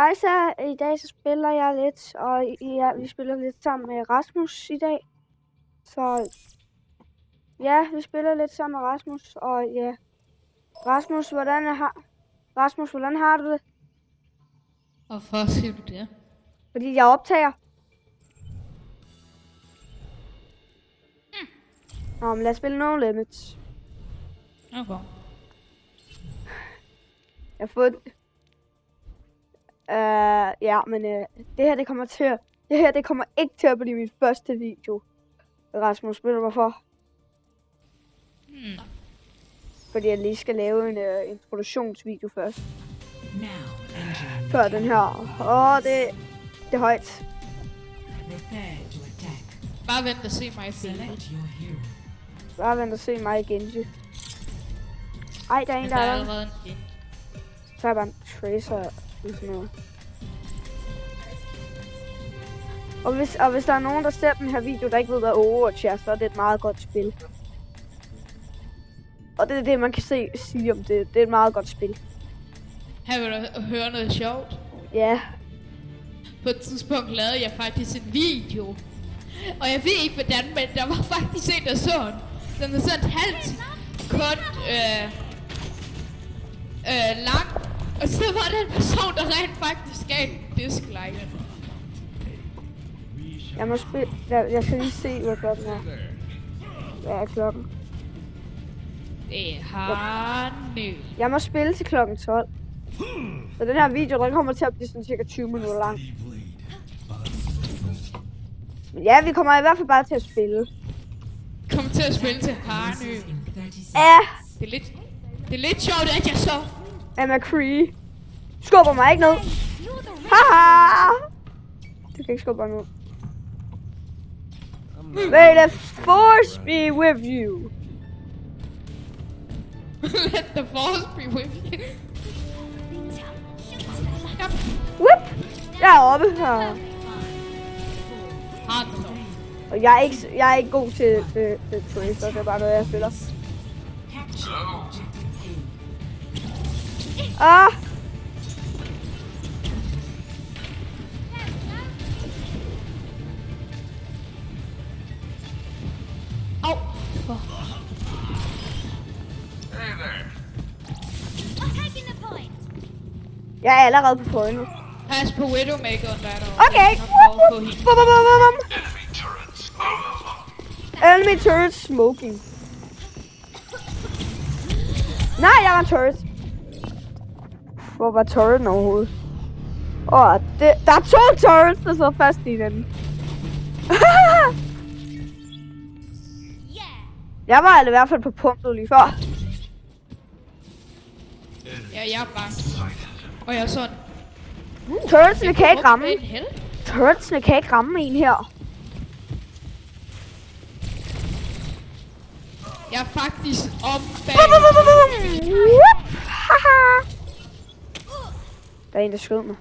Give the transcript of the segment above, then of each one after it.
Hej så, i dag så spiller jeg lidt, og vi spiller lidt sammen med Rasmus i dag. Så ja, vi spiller lidt sammen med Rasmus, og ja. Rasmus, hvordan har du det? Hvorfor siger du det? Fordi jeg optager. Nå, men lad os spille No Limits. Okay. Jeg har fået... ja, men det her kommer ikke til at blive min første video. Rasmus, ved du hvorfor? Fordi jeg lige skal lave en introduktionsvideo først. Før den her. Det er højt. Bare vent og se mig i Bare vent og se mig i Genji. Ej, der er en, der er der. Så er bare en tracer og sådan noget. Og hvis der er nogen, der ser den her video, der ikke ved, hvad Overwatch er, så er det et meget godt spil. Og det er det, man kan sige om det. Det er et meget godt spil. Her vil du høre noget sjovt. Ja. På et tidspunkt lavede jeg faktisk en video. Og jeg ved ikke hvordan, men der var faktisk en, der så den. Den var sådan et halvt sekund lang. Og så var der en person, der rent faktisk gav en dislike. Jeg må spille... Jeg skal lige se, hvad klokken er. Hvad er klokken? Det har nu. Jeg må spille til klokken 12. Så den her video, den kommer til at blive sådan cirka 20 minutter lang. Men ja, vi kommer i hvert fald bare til at spille. Kommer til at spille til Harny. Ja. Det er lidt sjovt, at jeg så... Emma Cree. Skubber mig ikke ned. Haha! Du kan ikke skubbe mig ned. May the force be with you. Let the force be with you. Whip! Jeg er oppe her. Og jeg er ikke god til Tracer, det er bare noget, jeg spiller. Ah! Au! Jeg er allerede på point nu. Pas på Widowmakeren, der er der. Okay! Enemy turret smoking. Nej, jeg var en turret. Hvor var turreten overhovedet? Der er 2 turrets, der sidder fast i den. Jeg var i hvert fald på punktet lige før. Ja, jeg er bange. Og jeg er sådan... Turretsene kan ikke ramme. Turretsene kan ikke ramme en her. Jeg er faktisk om bag. Der er en, der skød mig.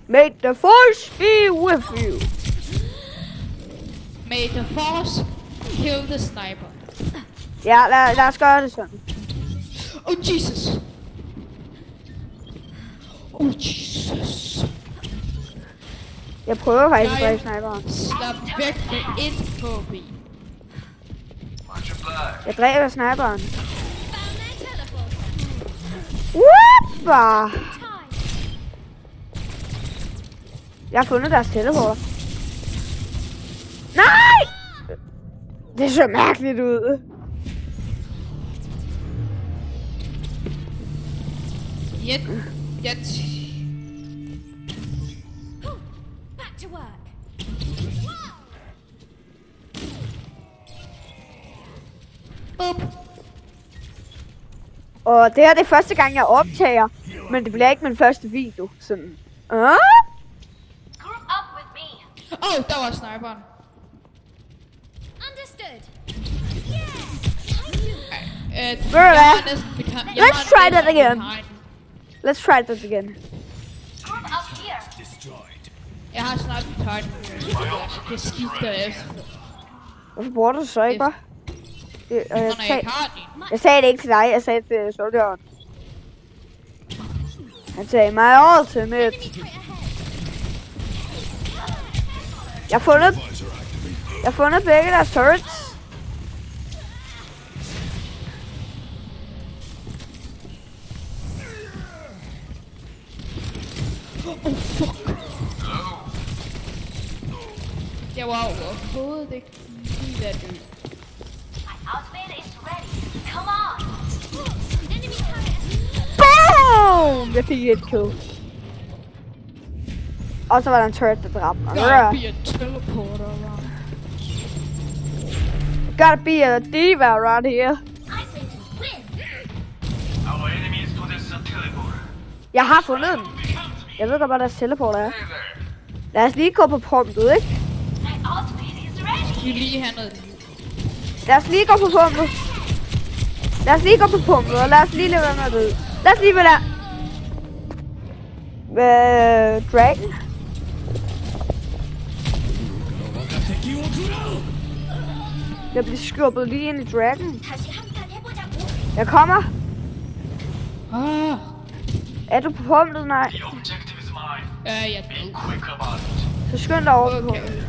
May the force be with you. May the force kill the sniper. Ja, lad os gøre det sådan. Oh Jesus. Oh Jesus. Jeg prøver faktisk at dræbe sniperen. Slap væk med info. Jeg dræber sniperen. Whoopa! Jeg har fundet deres teleport. Nej! Det så mærkeligt ud. Back to work. Og det her det er første gang jeg optager, men det bliver ikke min første video. Sådan. Oh, der var sniperen. Understood. Let's try that again. Let's try that again. Jeg har snart tøjt. Jeg kan skifte efter. Hvorfor bruger du så ikke bare? Jeg sagde det ikke til dig, jeg sagde det til soldateren. Han sagde mig ultimate. Jeg har fundet begge deres turrets. Oh, fuck. Jeg var overhovedet ikke lige at dø. My ultimate is ready. Come on. Enemy turret. Boom! Jeg fik et kill. Og så var der en turret, der dræbte mig. Gotta be a teleporter around. Gotta be a diva around here. I say to win. Our enemies possess a teleporter. Jeg har fundet den. Jeg ved godt, hvad deres teleporter er. Lad os lige gå på pumpet, ikke? My ultimate is ready. Vi lige have noget. Lad os lige gå på pumpet. Lad os lige gå på pumpet, og lad os lige lade være med at dø. Lad os lige være der. Dragon. Jeg bliver skubbet lige ind i Dragon. 다시 한판 해보자고. Jeg kommer. Ah. Er du på pumpet? Nej. The objective is mine. Jeg Be døde. quick about it. Så skynd dig over på Okay. pumpet.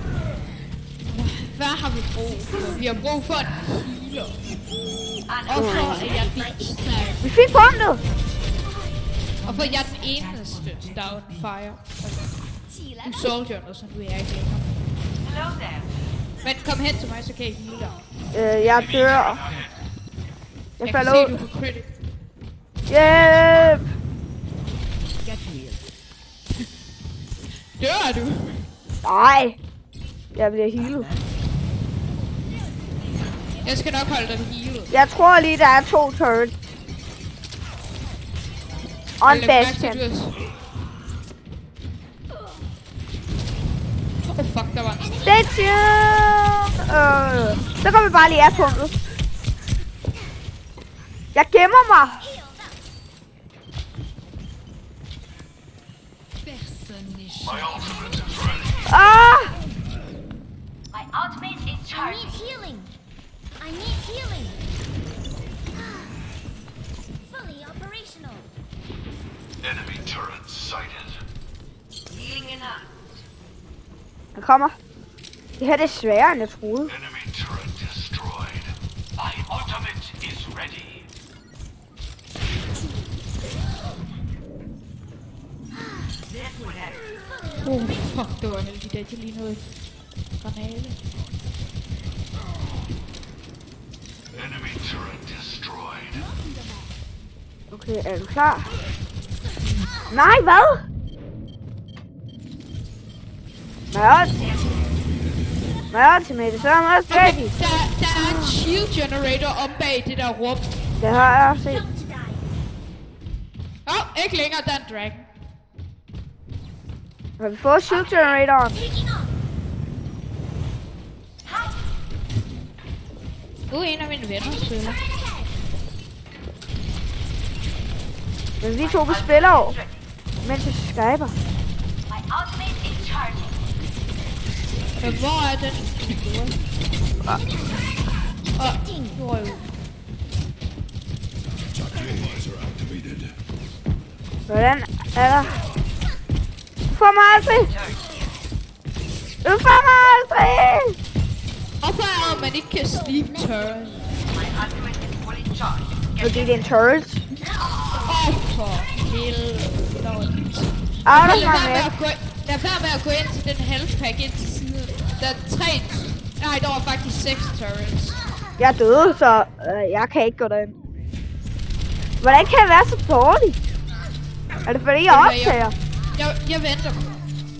Hvad har vi brug for? Vi har brug for en healer. Og for at jeg bliver stærk. Vi fik pumpet. Og for at jeg er den eneste, der er on fire. Du soldier, så nu er jeg ikke længere. Hello there. Men kom hen til mig, så kan jeg heale dig. Jeg dør. Jeg Jeg kan falder se, ud. du er på critic. Hjælp. Dør du? Nej. Jeg bliver healet. Jeg skal nok holde dig healet. Jeg tror lige, der er 2 turrets. Og en bastion. Oh fuck, der var en Station! Så går vi bare lige af pumpet. Jeg gemmer mig. My ultimate is ready. My ultimate is charged. I need healing. I need healing. Fully operational. Enemy turret sighted. Healing enough. Jeg kommer. Det her det er sværere, end jeg troede. Enemy turret destroyed. My ultimate is ready. oh fuck, det var heldigt, at jeg lige nåede granate. Enemy turret destroyed. Okay, er du klar? Nej, hvad? My ultimate, så er jeg også Okay, ready. der er en shield generator om bag det der rum. Det har jeg også set. Ikke længere, der er en dragon. Har vi fået shield generatoren? En af mine venner spiller. Men vi to vi spiller jo, mens vi skyper. My ultimate is charging. Hvor er den? Nu er jeg ude. Hvordan er der? Du får mig aldrig! Du får mig aldrig! Hvorfor er det, man ikke kan sleep turret? Fordi det er en turret. For helvede. Der var lidt. Out of Lad my være med map. at gå- lad være med at gå ind til den health pack ind til siden. Der er 3... Nej, der var faktisk 6 turrets. Jeg døde, så jeg kan ikke gå derind. Hvordan kan jeg være så dårlig? Er det fordi jeg optager? Jeg venter.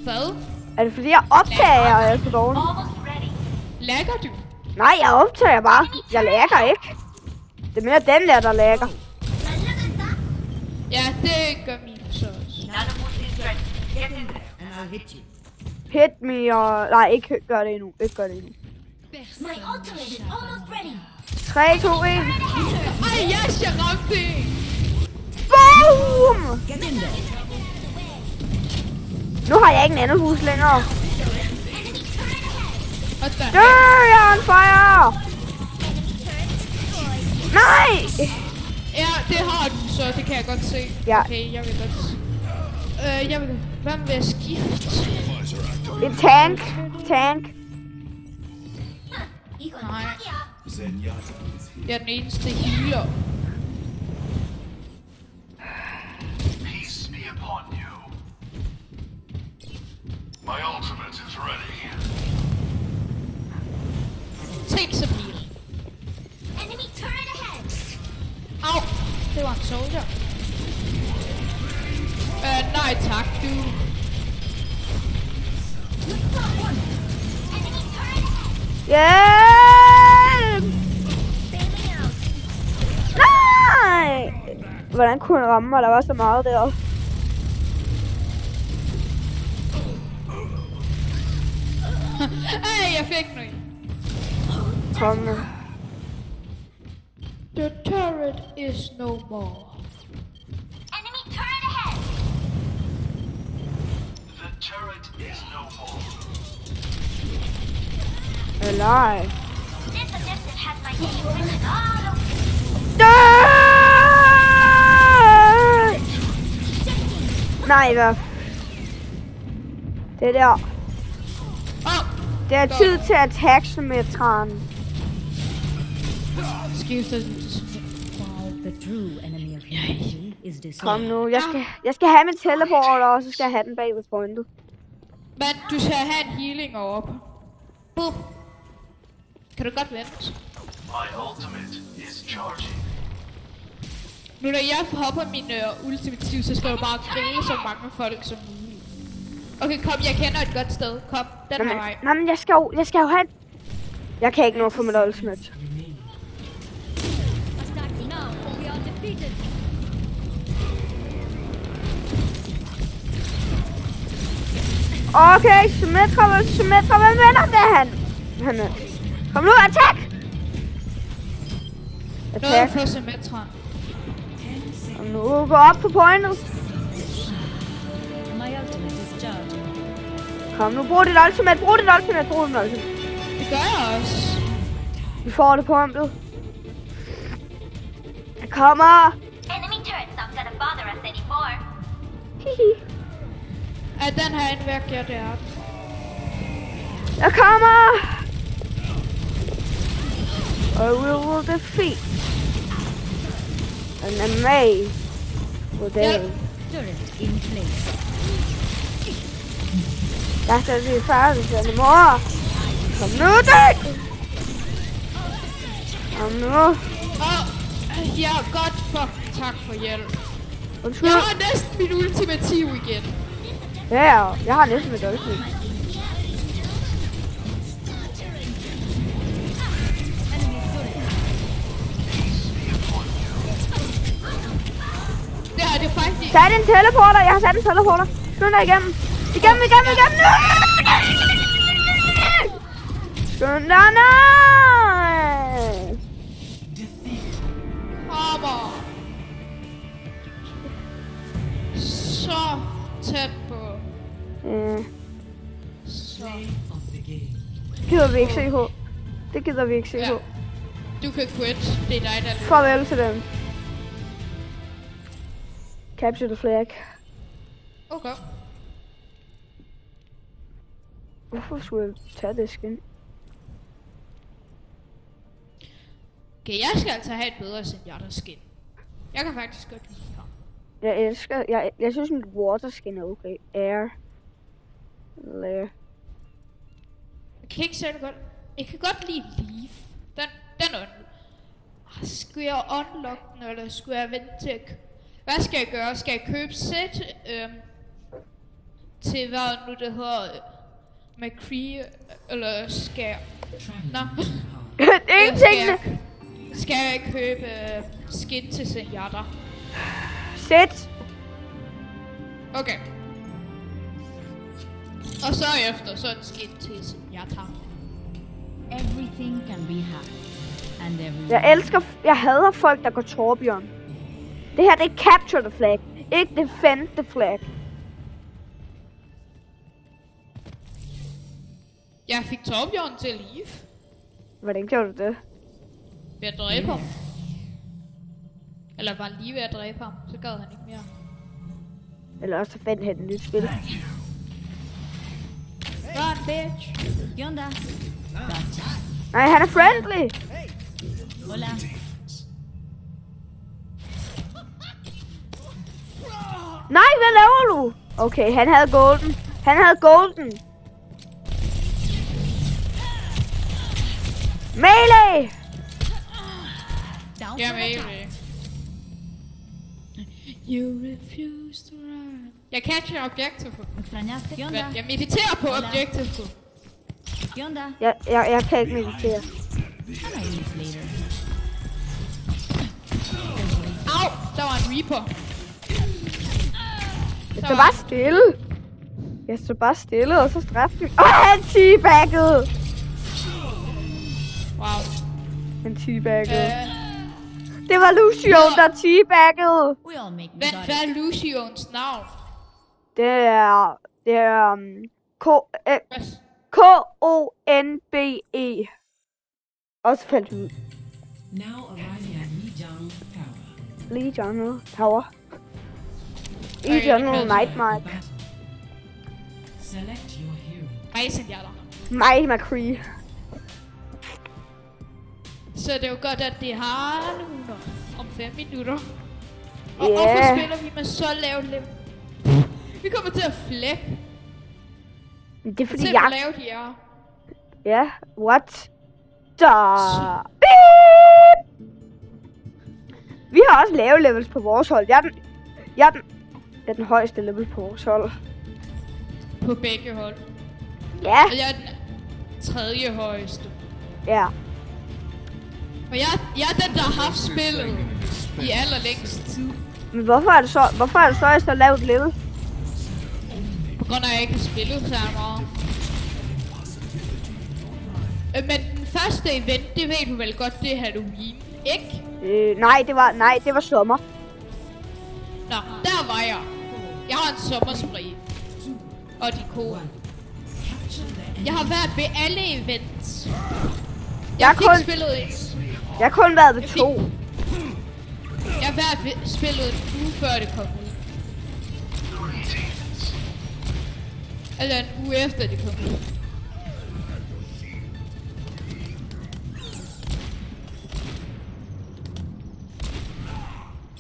Hvad? Er det fordi jeg optager, og jeg er så dårlig? Almost ready. Lagger du? Nej, jeg optager bare. Jeg lægger ikke. Det er mere den der lægger. Ja, det gør min så også. Nanoboost is ready. Get in there. and I'll hit you. Hit me og... Nej, ikke gør det endnu. Ikke gør det endnu. My ultimate is almost ready. 3, 2, 1. Ej, yes, jeg ramte det! Boom! Get in there. Nu har jeg ikke en nanoboost længere. Og der. Dør, jeg er on fire! Nej! Ja, det har du så, det kan jeg godt se. Ja. Okay, jeg vil godt Hvem vil jeg skifte? En tank. Tank. Nej. Jeg er den eneste healer. Peace be upon you. My ultimate is ready. Tænk så heal. Enemy turret ahead. Au! Det var en soldier. Nej tak, du. Enemy turret ahead. Hjælp! Bailing out. Nej! Hvordan kunne han ramme mig? Der var så meget deroppe. Ej, jeg fik noget. Kom nu. The turret is no more. Enemy turret ahead. The turret is no more. Alive. This objective has my name written all over it. Nej, hvad? Det der. Det er tid til at attack Symmetron. Skifter du til The true enemy of humanity is Kom disorder. nu, jeg skal have min teleporter, og så skal jeg have den bag ved pointet. Men du skal have en healing op. Boom. Kan du godt vente? My ultimate is charging. Nu når jeg hopper min ultimativ, så skal du bare grille så mange folk som muligt. Okay, kom, jeg kender et godt sted. Kom, den her vej. Nej, men jeg skal jo have... Jeg kan ikke nå for mit ultimate. Okay, Symmetra, hvem vender det han? Kom nu, attack! Noget for Symmetron. Kom nu, gå op på pointet. My ultimate is charging. Kom nu, brug dit ultimate, brug dit ultimate. Det gør jeg også. Vi får det på pointet. Jeg kommer. Enemy turret's not gonna bother us anymore. Hihi. Den her indvirker det er. Jeg kommer. I will defeat an enemy today. Turret in place. Jeg skal blive færdig, anymore. Kom nu, dæk! Kom nu. Ja, godt fucking tak for hjælp. Undskyld. Jeg har næsten min ultimativ igen. Ja, jeg har næsten mit ultimate. Det her, det er faktisk... Tag din teleporter, jeg har sat en teleporter. Skynd dig igennem. Igennem. Skynd dig, nej! Kommer. Så tæt på. Så. Det gider vi ikke se på. Det gider vi ikke se på. Du kan quit. Det er dig, der... Farvel til dem. Capture the flag. Okay. Hvorfor skulle jeg tage det skin? Okay, jeg skal altså have et bedre Zenyatta skin. Jeg kan faktisk godt lide ham. Jeg synes mit water skin er okay. Air. Lair. Jeg kan ikke særlig godt... Jeg kan godt lide Leaf. Den skulle jeg unlock den, eller skulle jeg vente til... Hvad skal jeg gøre? Skal jeg købe sæt til hvad nu det hedder... McCree, eller skal jeg... Nå. Ingenting! Skal jeg købe skin til Zenyatta? Sæt! Okay. Og så efter, så en skin til Zenyatta. Everything can be hacked. And everyone... Jeg hader folk, der går Torbjørn. Det her, det er capture the flag. Ikke defend the flag. Jeg fik Torbjørn til Leaf. Hvordan gjorde du det? Ved at dræbe ham. Eller var lige ved at dræbe ham, så gad han ikke mere. Eller også så fandt han et nyt spil. Run, bitch. ¿Qué onda? Gotcha. Nej, han er friendly. Hola. Nej, hvad laver du? Okay, han havde golden. Han havde golden. Melee! Down Ja, for the count. maybe. You refuse to run. Jeg catcher objective. ¿Extrañaste? ¿Qué onda? Jeg mediterer på Hola. objective. ¿Qué onda? Jeg kan ikke meditere. I might use later. Au, der var en reaper. Jeg står bare stille. Jeg står bare stille, og så straffer vi. Han teabaggede! Wow. Han teabaggede. Det var Lucio, der teabaggede. We all make Hvad mistakes. er Lucions navn? Det er K-O-N-B-E. Også faldt ud. Now arriving at Lijiang Tower. Lee General Tower. Okay, I General det Nightmark. Battle. Select your hero. Mejsenhjerter. Mig, McCree. Så det er jo godt, at det har nu om 5 minutter. Og Ja. hvorfor spiller vi med så lavt level? Vi kommer til at flække. Det er fordi Se, hvor jeg... lavt de er. Ja, what? Beep! Vi har også lave levels på vores hold. Jeg er den højeste level på vores hold. På begge hold. Ja, Og jeg er den tredje højeste. ja. Og jeg er den, der har haft spillet i allerlængst tid. Men hvorfor er det så lavt level? På grund af, at jeg ikke har spillet så meget. Men den første event, det ved du vel godt, det er Halloween, ikke? Nej, det var sommer. Nå, der var jeg. Jeg har en sommerspray. Og de koder. Jeg har været ved alle events. Jeg fik spillet en. Jeg har kun været ved Jeg 2. Jeg har været ved spillet en uge før det kom ud. Eller en uge efter det kom ud.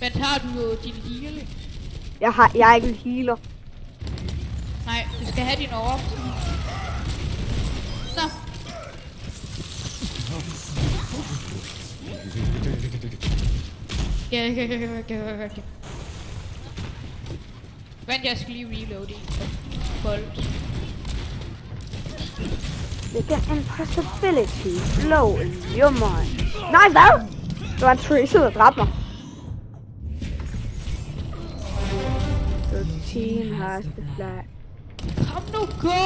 Men har du jo din healing? Jeg er ikke en healer. Nej, du skal have din over. Nå. Ja. Vent, jeg skal lige reloade en bold. There's an impossibility flow in your mind. Nej, hvad? Det var en Tracer, der dræbte mig. The team has the flag. Kom nu, gå!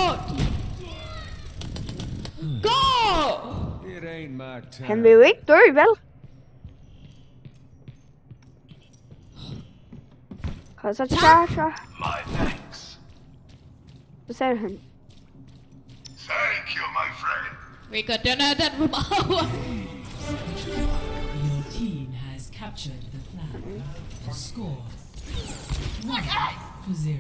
Gå! It ain't my time. Han vil jo ikke dø, vel? Og så charger. My thanks. Så sagde han. Thank you, my friend. Vi gør den var meget. Your team has captured the flag. Score 1-0.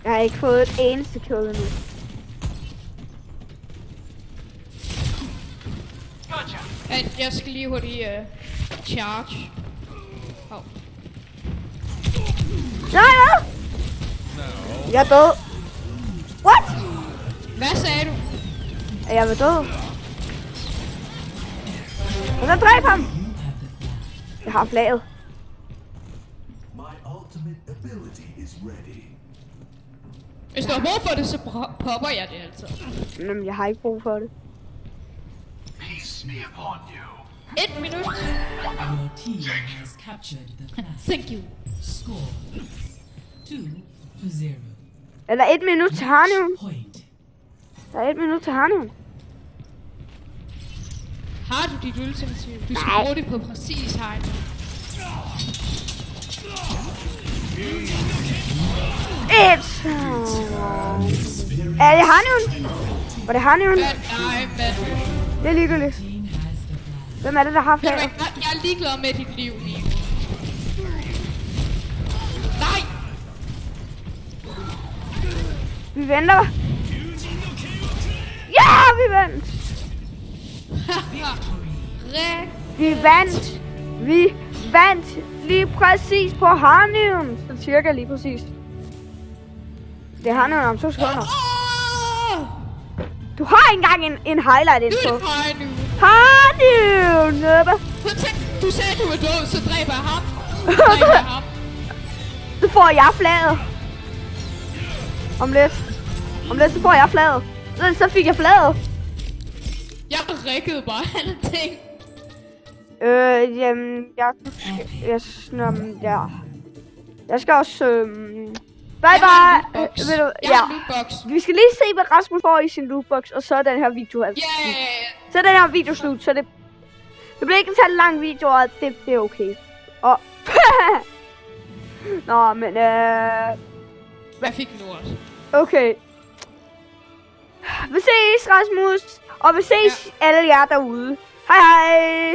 Jeg har ikke fået et eneste kill endnu. Gotcha. Jeg skal lige hurtigt charge. Oh. Nej, hvad? Jeg er død. What? Hvad sagde du? Er jeg død? Og så dræb ham. Jeg har flaget. My ultimate ability is ready. Hvis du har brug for det, så popper jeg det altså. Men jeg har ikke brug for det. Peace be upon you. 1 minut. Your team has captured the flag. Thank you. Score 2-0. Eller 1 minut til Harnium. Point. Der er 1 minut til Harnium. Har du dit ultimative? Du skal Nej. bruge det på præcis hegn. Er det Harnium? Var det Harnium? Nej, men Det er ligegyldigt. Hvem er det, der har Ved du flaget? hvad, jeg er ligeglad med dit liv, Nico. Nej! Vi venter. Ja, vi vandt. Vi vandt. Vi vandt lige præcis på Harnium. Så cirka lige præcis. Det er Harnium om 2 sekunder. Du har ikke engang en highlight Nu info. er det mig nu. Harnium! Du sagde, du var død, så dræber jeg ham. Dræber jeg ham. Så får jeg flaget. Om lidt. Så får jeg flaget. Så fik jeg flaget. Jeg rikkede bare alle ting. Jamen, jeg skal også, bye bye. Ved du, Jeg har en lootbox. Vi skal lige se, hvad Rasmus får i sin lootbox, og så er den her video altså. Ja. Så er den her video slut, så det bliver ikke en så lang video, og det er okay. Og nå, men Jeg fik lort. okay. Vi ses, Rasmus, og vi ses alle jer derude. Hej hej.